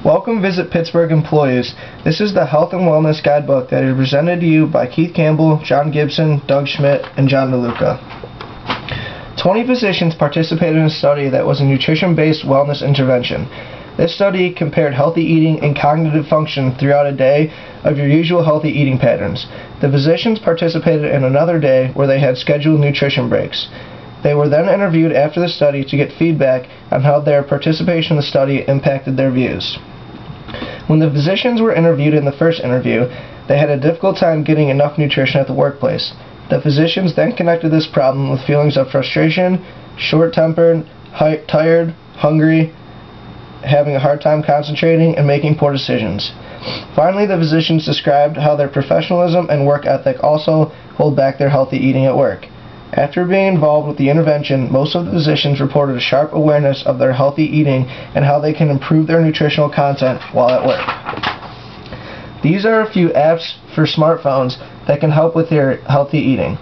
Welcome, Visit Pittsburgh employees. This is the Health and Wellness Guidebook that is presented to you by Keith Campbell, John Gibson, Doug Schmidt, and John DeLuca. 20 physicians participated in a study that was a nutrition-based wellness intervention. This study compared healthy eating and cognitive function throughout a day of your usual healthy eating patterns. The physicians participated in another day where they had scheduled nutrition breaks. They were then interviewed after the study to get feedback on how their participation in the study impacted their views. When the physicians were interviewed in the first interview, they had a difficult time getting enough nutrition at the workplace. The physicians then connected this problem with feelings of frustration, short-tempered, tired, hungry, having a hard time concentrating, and making poor decisions. Finally, the physicians described how their professionalism and work ethic also hold back their healthy eating at work. After being involved with the intervention, most of the physicians reported a sharp awareness of their healthy eating and how they can improve their nutritional content while at work. These are a few apps for smartphones that can help with your healthy eating.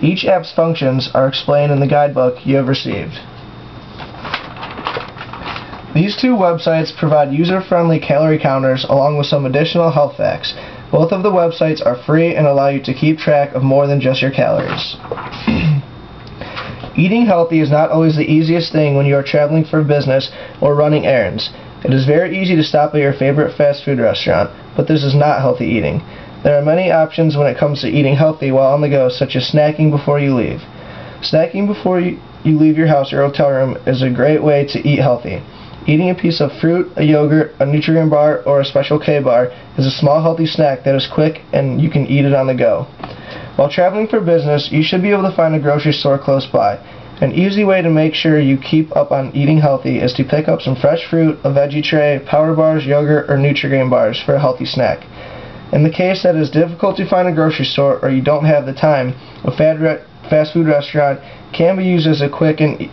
Each app's functions are explained in the guidebook you have received. These two websites provide user-friendly calorie counters along with some additional health facts. Both of the websites are free and allow you to keep track of more than just your calories. Eating healthy is not always the easiest thing when you are traveling for business or running errands. It is very easy to stop at your favorite fast food restaurant, but this is not healthy eating. There are many options when it comes to eating healthy while on the go, such as snacking before you leave. Snacking before you leave your house or hotel room is a great way to eat healthy. Eating a piece of fruit, a yogurt, a Nutrient bar, or a Special K bar is a small healthy snack that is quick and you can eat it on the go. While traveling for business, you should be able to find a grocery store close by. An easy way to make sure you keep up on eating healthy is to pick up some fresh fruit, a veggie tray, power bars, yogurt, or Nutri-Grain bars for a healthy snack. In the case that it is difficult to find a grocery store or you don't have the time, a fast food restaurant can be used as a quick and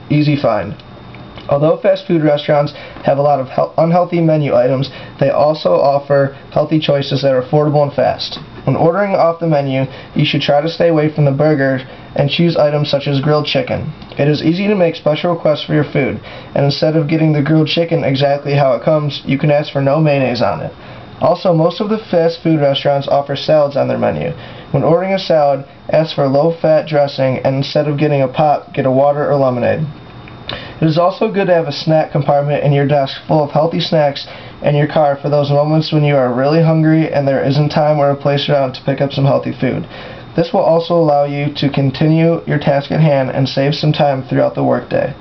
easy find. Although fast food restaurants have a lot of unhealthy menu items, they also offer healthy choices that are affordable and fast. When ordering off the menu, you should try to stay away from the burger and choose items such as grilled chicken. It is easy to make special requests for your food, and instead of getting the grilled chicken exactly how it comes, you can ask for no mayonnaise on it. Also, most of the fast food restaurants offer salads on their menu. When ordering a salad, ask for low-fat dressing, and instead of getting a pop, get a water or lemonade. It is also good to have a snack compartment in your desk full of healthy snacks in your car for those moments when you are really hungry and there isn't time or a place around to pick up some healthy food. This will also allow you to continue your task at hand and save some time throughout the workday.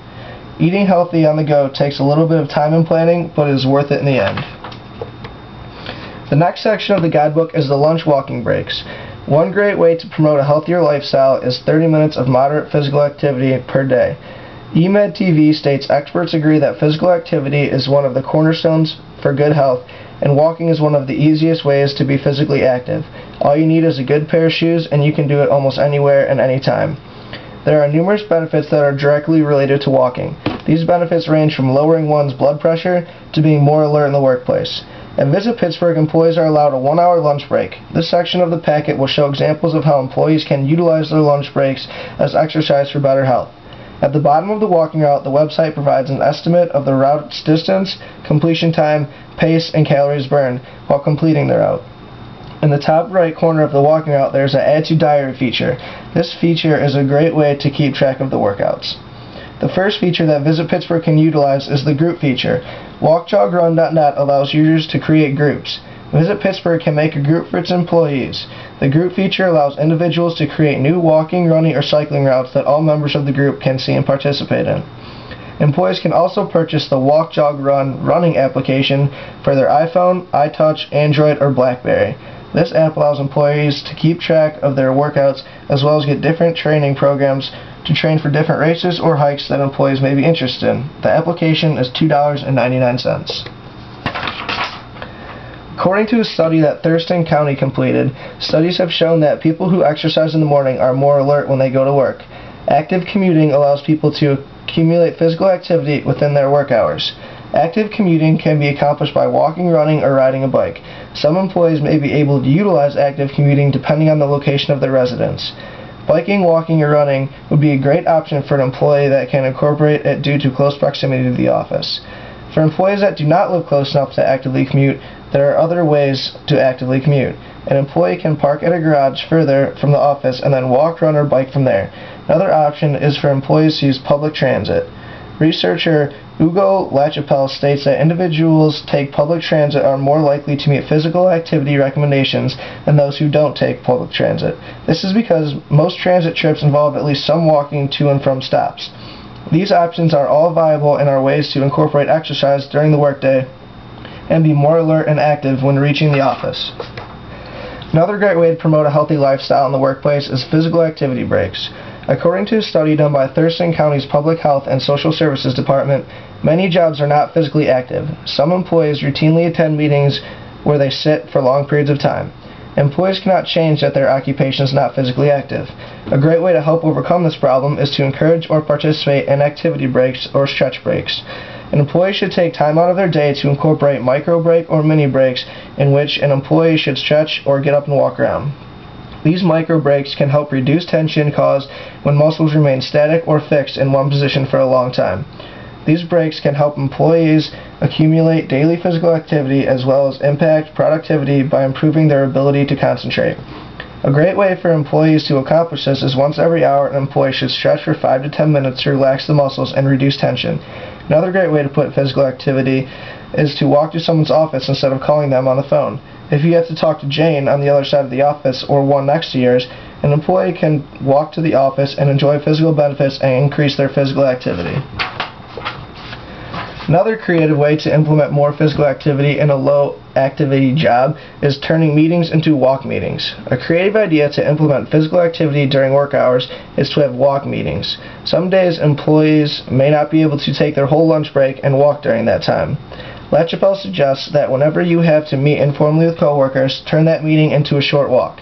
Eating healthy on the go takes a little bit of time and planning, but it is worth it in the end. The next section of the guidebook is the lunch walking breaks. One great way to promote a healthier lifestyle is 30 minutes of moderate physical activity per day. EMED TV states experts agree that physical activity is one of the cornerstones for good health, and walking is one of the easiest ways to be physically active. All you need is a good pair of shoes, and you can do it almost anywhere and anytime. There are numerous benefits that are directly related to walking. These benefits range from lowering one's blood pressure to being more alert in the workplace. At Visit Pittsburgh, employees are allowed a 1-hour lunch break. This section of the packet will show examples of how employees can utilize their lunch breaks as exercise for better health. At the bottom of the walking route, the website provides an estimate of the route's distance, completion time, pace, and calories burned while completing the route. In the top right corner of the walking route, there is an Add to Diary feature. This feature is a great way to keep track of the workouts. The first feature that Visit Pittsburgh can utilize is the group feature. WalkJogRun.net allows users to create groups. Visit Pittsburgh can make a group for its employees. The group feature allows individuals to create new walking, running, or cycling routes that all members of the group can see and participate in. Employees can also purchase the Walk, Jog, Run running application for their iPhone, iTouch, Android, or BlackBerry. This app allows employees to keep track of their workouts as well as get different training programs to train for different races or hikes that employees may be interested in. The application is $2.99. According to a study that Thurston County completed, studies have shown that people who exercise in the morning are more alert when they go to work. Active commuting allows people to accumulate physical activity within their work hours. Active commuting can be accomplished by walking, running, or riding a bike. Some employees may be able to utilize active commuting depending on the location of their residence. Biking, walking, or running would be a great option for an employee that can incorporate it due to close proximity to the office. For employees that do not live close enough to actively commute, there are other ways to actively commute. An employee can park at a garage further from the office and then walk, run, or bike from there. Another option is for employees to use public transit. Researcher Ugo LaChapelle states that individuals take public transit are more likely to meet physical activity recommendations than those who don't take public transit. This is because most transit trips involve at least some walking to and from stops. These options are all viable and are ways to incorporate exercise during the workday and be more alert and active when reaching the office. Another great way to promote a healthy lifestyle in the workplace is physical activity breaks. According to a study done by Thurston County's Public Health and Social Services Department, many jobs are not physically active. Some employees routinely attend meetings where they sit for long periods of time. Employees cannot change that their occupation is not physically active. A great way to help overcome this problem is to encourage or participate in activity breaks or stretch breaks. An employee should take time out of their day to incorporate micro break or mini breaks in which an employee should stretch or get up and walk around. These micro breaks can help reduce tension caused when muscles remain static or fixed in one position for a long time. These breaks can help employees accumulate daily physical activity as well as impact productivity by improving their ability to concentrate. A great way for employees to accomplish this is once every hour an employee should stretch for 5 to 10 minutes to relax the muscles and reduce tension. Another great way to put physical activity is to walk to someone's office instead of calling them on the phone. If you have to talk to Jane on the other side of the office or one next to yours, an employee can walk to the office and enjoy physical benefits and increase their physical activity. Another creative way to implement more physical activity in a low-activity job is turning meetings into walk meetings. A creative idea to implement physical activity during work hours is to have walk meetings. Some days employees may not be able to take their whole lunch break and walk during that time. LaChapelle suggests that whenever you have to meet informally with coworkers, turn that meeting into a short walk.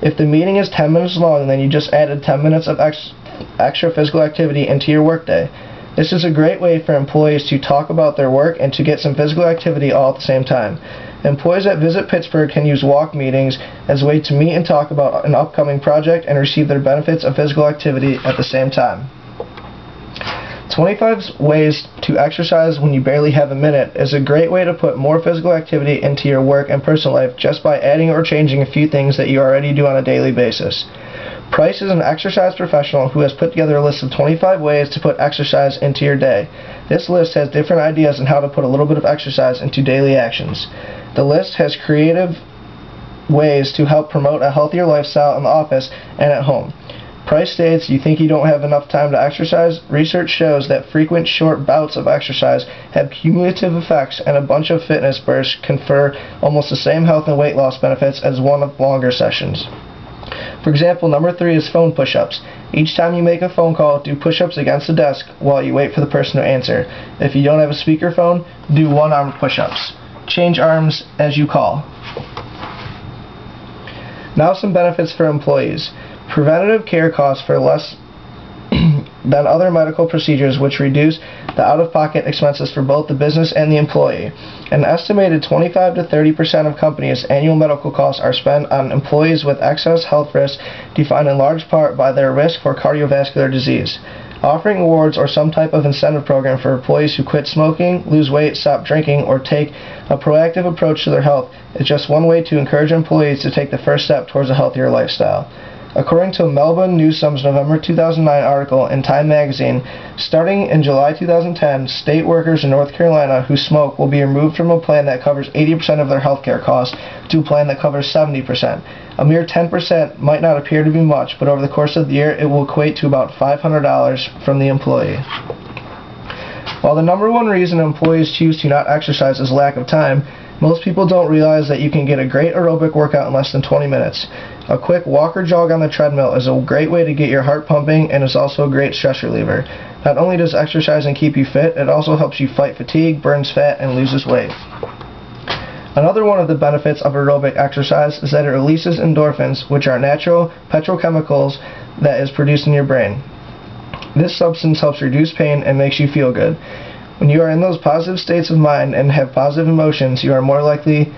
If the meeting is 10 minutes long, then you just added 10 minutes of extra physical activity into your workday. This is a great way for employees to talk about their work and to get some physical activity all at the same time. Employees that visit Pittsburgh can use walk meetings as a way to meet and talk about an upcoming project and receive their benefits of physical activity at the same time. 25 ways to exercise when you barely have a minute is a great way to put more physical activity into your work and personal life just by adding or changing a few things that you already do on a daily basis. Price is an exercise professional who has put together a list of 25 ways to put exercise into your day. This list has different ideas on how to put a little bit of exercise into daily actions. The list has creative ways to help promote a healthier lifestyle in the office and at home. Price states, you think you don't have enough time to exercise? Research shows that frequent short bouts of exercise have cumulative effects, and a bunch of fitness bursts confer almost the same health and weight loss benefits as one of longer sessions. For example, number 3 is phone push-ups. Each time you make a phone call, do push-ups against the desk while you wait for the person to answer. If you don't have a speakerphone, do one-arm push-ups. Change arms as you call. Now some benefits for employees. Preventative care costs for less than other medical procedures, which reduce the out-of-pocket expenses for both the business and the employee. An estimated 25 to 30% of companies' annual medical costs are spent on employees with excess health risks, defined in large part by their risk for cardiovascular disease. Offering awards or some type of incentive program for employees who quit smoking, lose weight, stop drinking, or take a proactive approach to their health is just one way to encourage employees to take the first step towards a healthier lifestyle. According to a Melbourne Newsom's November 2009 article in Time magazine, starting in July 2010, state workers in North Carolina who smoke will be removed from a plan that covers 80% of their health care costs to a plan that covers 70%. A mere 10% might not appear to be much, but over the course of the year it will equate to about $500 from the employee. While the number one reason employees choose to not exercise is lack of time, most people don't realize that you can get a great aerobic workout in less than 20 minutes. A quick walk or jog on the treadmill is a great way to get your heart pumping and is also a great stress reliever. Not only does exercising keep you fit, it also helps you fight fatigue, burns fat, and loses weight. Another one of the benefits of aerobic exercise is that it releases endorphins, which are natural petrochemicals that is produced in your brain. This substance helps reduce pain and makes you feel good. When you are in those positive states of mind and have positive emotions, you are more likely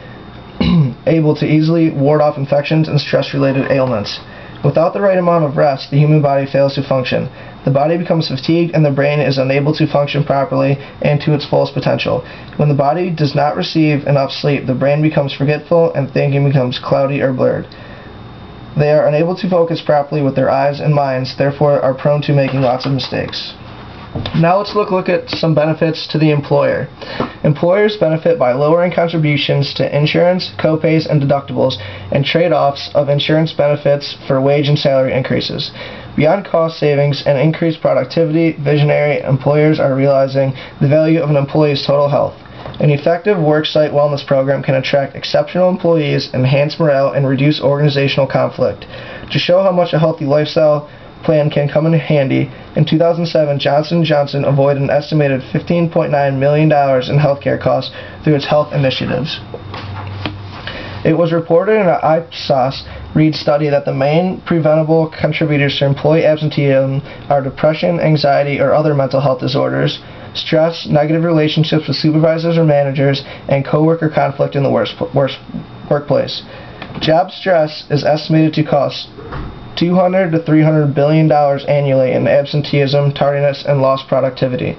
able to easily ward off infections and stress-related ailments. Without the right amount of rest, the human body fails to function. The body becomes fatigued and the brain is unable to function properly and to its fullest potential. When the body does not receive enough sleep, the brain becomes forgetful and thinking becomes cloudy or blurred. They are unable to focus properly with their eyes and minds, therefore are prone to making lots of mistakes. Now let's look at some benefits to the employer. Employers benefit by lowering contributions to insurance, co-pays, and deductibles, and trade-offs of insurance benefits for wage and salary increases. Beyond cost savings and increased productivity, visionary employers are realizing the value of an employee's total health. An effective worksite wellness program can attract exceptional employees, enhance morale, and reduce organizational conflict. To show how much a healthy lifestyle plan can come in handy, in 2007 Johnson & Johnson avoided an estimated $15.9 million in healthcare costs through its health initiatives. It was reported in an Ipsos Reid study that the main preventable contributors to employee absenteeism are depression, anxiety, or other mental health disorders, stress, negative relationships with supervisors or managers, and coworker conflict in the workplace. Job stress is estimated to cost $200 to $300 billion annually in absenteeism, tardiness, and lost productivity.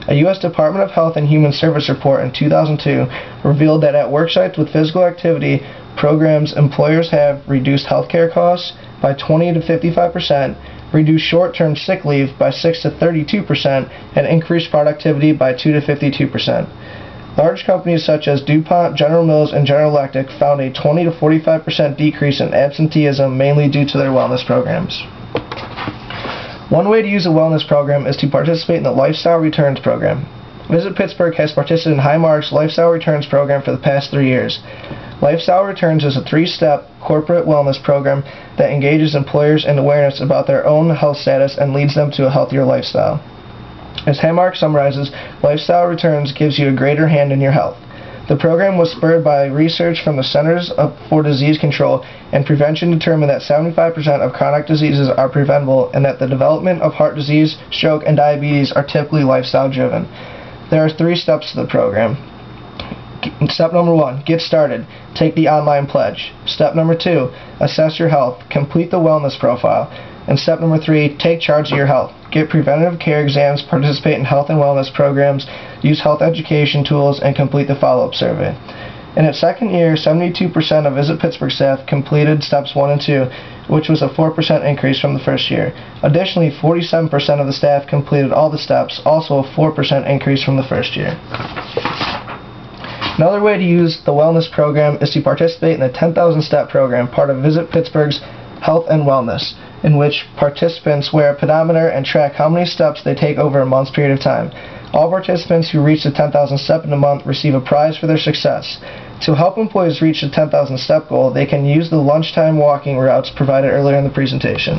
A U.S. Department of Health and Human Service report in 2002 revealed that at worksites with physical activity programs, employers have reduced healthcare costs by 20 to 55%, reduced short-term sick leave by 6 to 32%, and increased productivity by 2 to 52%. Large companies such as DuPont, General Mills, and General Electric found a 20 to 45% decrease in absenteeism, mainly due to their wellness programs. One way to use a wellness program is to participate in the Lifestyle Returns program. Visit Pittsburgh has participated in Highmark's Lifestyle Returns program for the past 3 years. Lifestyle Returns is a 3-step corporate wellness program that engages employers in awareness about their own health status and leads them to a healthier lifestyle. As Highmark summarizes, Lifestyle Returns gives you a greater hand in your health. The program was spurred by research from the Centers for Disease Control and Prevention determined that 75% of chronic diseases are preventable and that the development of heart disease, stroke, and diabetes are typically lifestyle-driven. There are 3 steps to the program. Step number 1, get started. Take the online pledge. Step number 2, assess your health. Complete the wellness profile. And step number 3, take charge of your health. Get preventative care exams, participate in health and wellness programs, use health education tools, and complete the follow-up survey. In its second year, 72% of Visit Pittsburgh staff completed steps 1 and 2, which was a 4% increase from the first year. Additionally, 47% of the staff completed all the steps, also a 4% increase from the first year. Another way to use the wellness program is to participate in the 10,000 Step program, part of Visit Pittsburgh's Health and Wellness, in which participants wear a pedometer and track how many steps they take over a month's period of time. All participants who reach the 10,000 step in a month receive a prize for their success. To help employees reach the 10,000 step goal, they can use the lunchtime walking routes provided earlier in the presentation.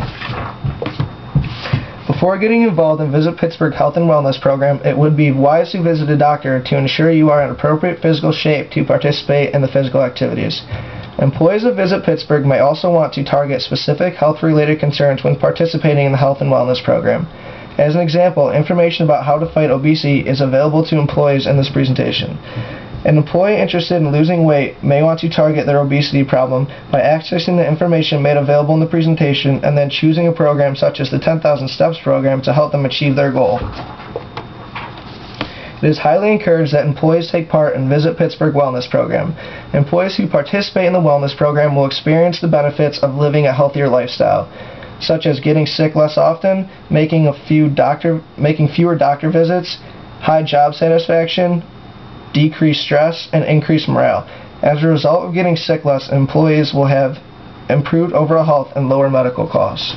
Before getting involved in Visit Pittsburgh Health and Wellness program, it would be wise to visit a doctor to ensure you are in appropriate physical shape to participate in the physical activities. Employees of Visit Pittsburgh may also want to target specific health-related concerns when participating in the Health and Wellness program. As an example, information about how to fight obesity is available to employees in this presentation. An employee interested in losing weight may want to target their obesity problem by accessing the information made available in the presentation and then choosing a program such as the 10,000 Steps program to help them achieve their goal. It is highly encouraged that employees take part in Visit Pittsburgh Wellness Program. Employees who participate in the wellness program will experience the benefits of living a healthier lifestyle, such as getting sick less often, making fewer doctor visits, high job satisfaction, decreased stress, and increased morale. As a result of getting sick less, employees will have improved overall health and lower medical costs.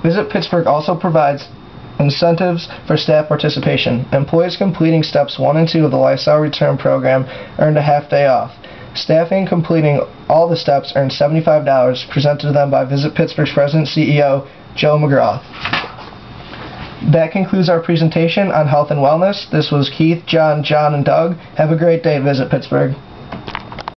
Visit Pittsburgh also provides incentives for staff participation. Employees completing steps 1 and 2 of the Lifestyle Return program earned a half day off. Staffing completing all the steps earned $75 presented to them by Visit Pittsburgh's President CEO, Joe McGrath. That concludes our presentation on health and wellness. This was Keith, John, and Doug. Have a great day at Visit Pittsburgh.